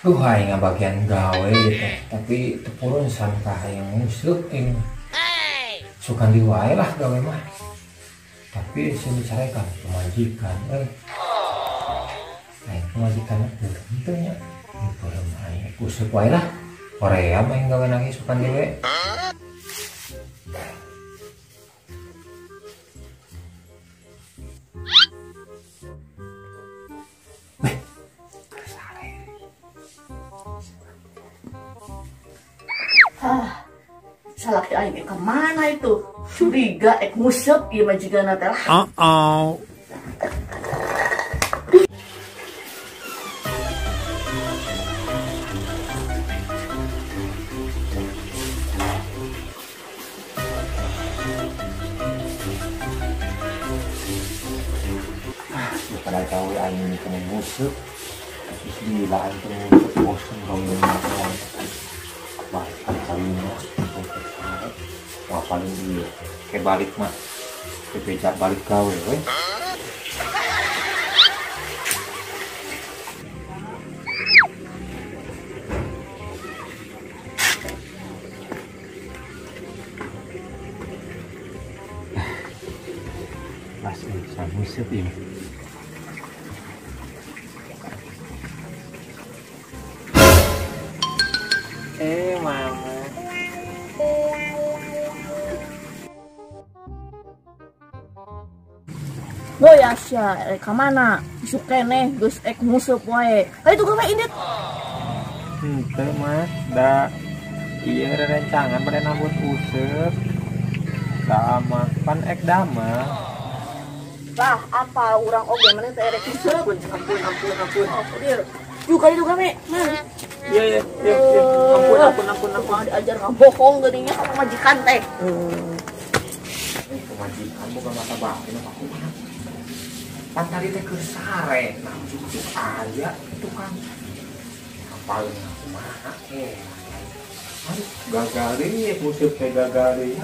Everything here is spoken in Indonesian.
Hai ngabagian gawe gitu. Tapi tepurun sangka yang musuk ini. Sukan diwae lah gawe mah. Tapi saya bicarakan pemajikan. Pemajikan itu tentunya. Itu lemah. Kusuk wae lah. Korea main gawe nangis sukan dewe. Salaki aing kemana itu? Curiga musep ieu majikanna teh. Pada tahu aing kena musuk. Terus gila antum musuk bosan gawe makan. Bahkan kalinya wah paling dia kayak balik mah kepecah balik gawe we. Masih sama musik ini. Mama. Boy Asya, kemana? Isuk keneh geus musep wae. Ka itu gawe indit. Henteu mah da ieu rencangan pada nambut useup. Dama pan dama. Lah, apa urang oge mana teh erek musep? Ampun. Juga itu gawe. Mana? Iya. Ampun. Diajar ngabohong geuning nya sama majikan teh. Pemajikan bukan mata batin aku mah. Pan tadi teh keur sare, nah cucuk aya itu kan. Apalin aku mah aduh gagal deh musik teh gagal deh.